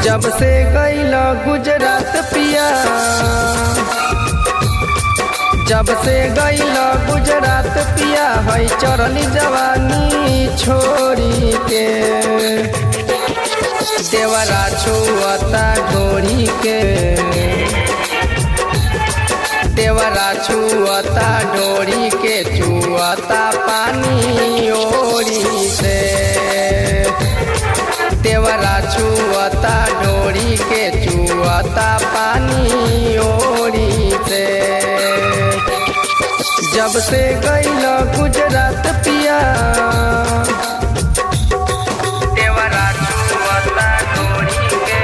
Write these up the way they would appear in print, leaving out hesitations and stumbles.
जब से गइल गुजरात पिया, जब से गइल गुजरात पिया, है चढ़ली जवानी छोड़ी के। देवरा छुअता ढोरी के, देवरा छुअता ढोरी के, छुअता पानी ओरी से। देवरा छुअता ढोरी के, छुअता पानी ओरी से। जब से गइल गुजरात पिया, देवरा छुअता ढोरी के।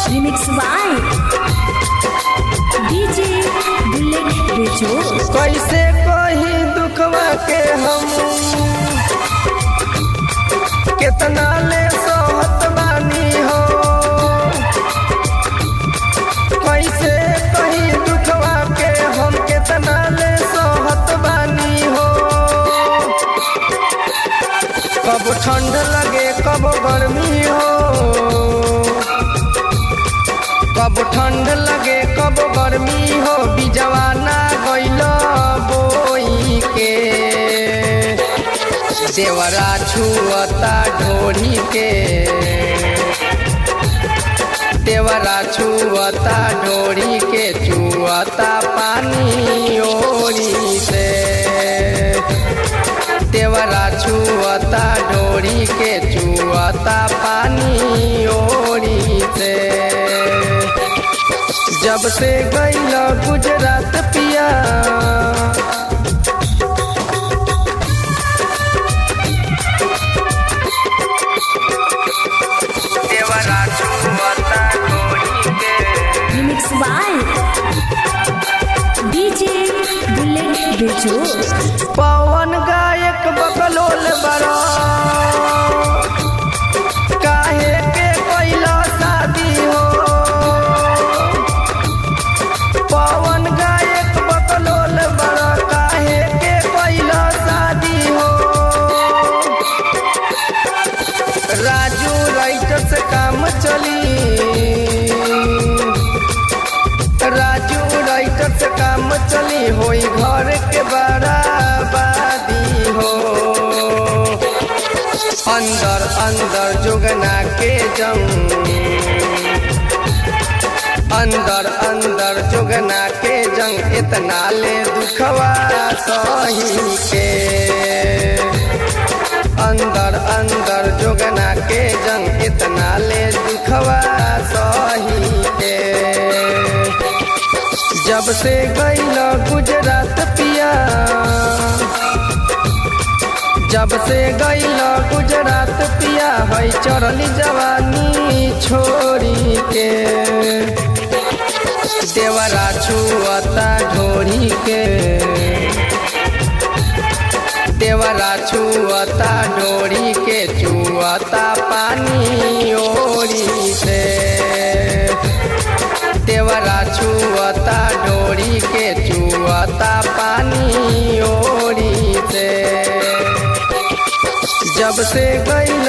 रिमिक्स बाय डीजे बुलेट बेजोड़। कैसे कही दुखवा के हम, कितना ले सहत बानी हो। कैसे कही दुखवा के हम, कितना ले सहत बानी हो। कब ठंड लगे कब गर्मी हो, कब ठंड लगे कब गर्मी हो। बिजवाना गइल बोई के, देवरा छुअता ढोरी के। देवरा छुअता ढोरी के, छुअता पानी ओरी से। देवरा छुअता ढोरी के, छुअता पानी ओरी से। जब से गइल गुजरात पिया, देवरा छुअता ढोरी के। रिमिक्स बाय डीजे बुलेट बेजोड़। पवन गायक बकलोल बड़ा, काहे के कैला शादी हो। पवन गायक बकलोल बड़ा, काहे के कैला शादी हो। राजू राइटर से काम चली, राजू राइटर से काम चली। होई घर के बराबादी हो। अंदर अंदर जुगना के जंग, अंदर अंदर जुगना के जंग। इतना ले दुखवा सही के, अंदर अंदर जुगना के जंग। इतना ले दुखवा सही के। जब से गइल गुजरात पिया, जब से गइल गुजरात पिया, है चढ़ली जवानी छोड़ी के। देवरा छुअता ढोरी के, देवरा छुअता ढोरी के, छुअता पानी ओरी से। देवरा छुअता ढोरी के, छुअता पानी ओरी से। जब से गइल